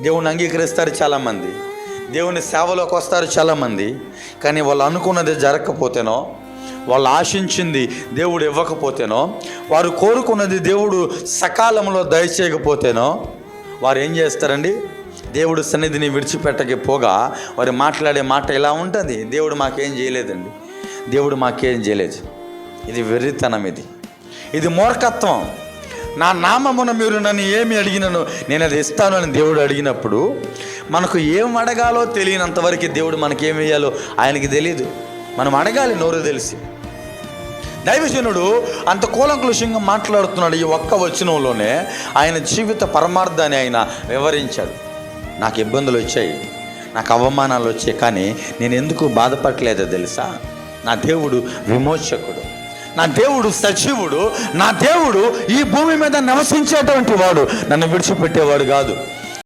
దేవుని అంగీకరిస్తారు చాలామంది, దేవుని సేవలోకి వస్తారు చాలామంది. కానీ వాళ్ళు అనుకున్నది జరగకపోతేనో, వాళ్ళు ఆశించింది దేవుడు ఇవ్వకపోతేనో, వారు కోరుకున్నది దేవుడు సకాలంలో దయచేయకపోతేనో వారు ఏం చేస్తారండి? దేవుడు సన్నిధిని విడిచిపెట్టకపోగా వారు మాట్లాడే మాట ఇలా ఉంటుంది: దేవుడు మాకేం చేయలేదండి, దేవుడు మాకేం చేయలేదు. ఇది వెర్రితనం, ఇది మూర్ఖత్వం. నా నామమున మీరు నన్ను ఏమి అడిగినను నేను అది ఇస్తాను అని దేవుడు అడిగినప్పుడు, మనకు ఏం అడగాలో తెలియనంతవరకు దేవుడు మనకేం వేయాలో ఆయనకి తెలియదు. మనం అడగాలి నోరు తెలిసి. దైవజనుడు అంత కూలంకుషంగా మాట్లాడుతున్నాడు. ఈ ఒక్క వచనంలోనే ఆయన జీవిత పరమార్థాన్ని ఆయన వివరించాడు. నాకు ఇబ్బందులు వచ్చాయి, నాకు అవమానాలు వచ్చాయి, కానీ నేను ఎందుకు బాధపడలేదో తెలుసా? నా దేవుడు విమోచకుడు, నా దేవుడు సజీవుడు, నా దేవుడు ఈ భూమి మీద నివసించేటువంటి వాడు, నన్ను విడిచిపెట్టేవాడు కాదు.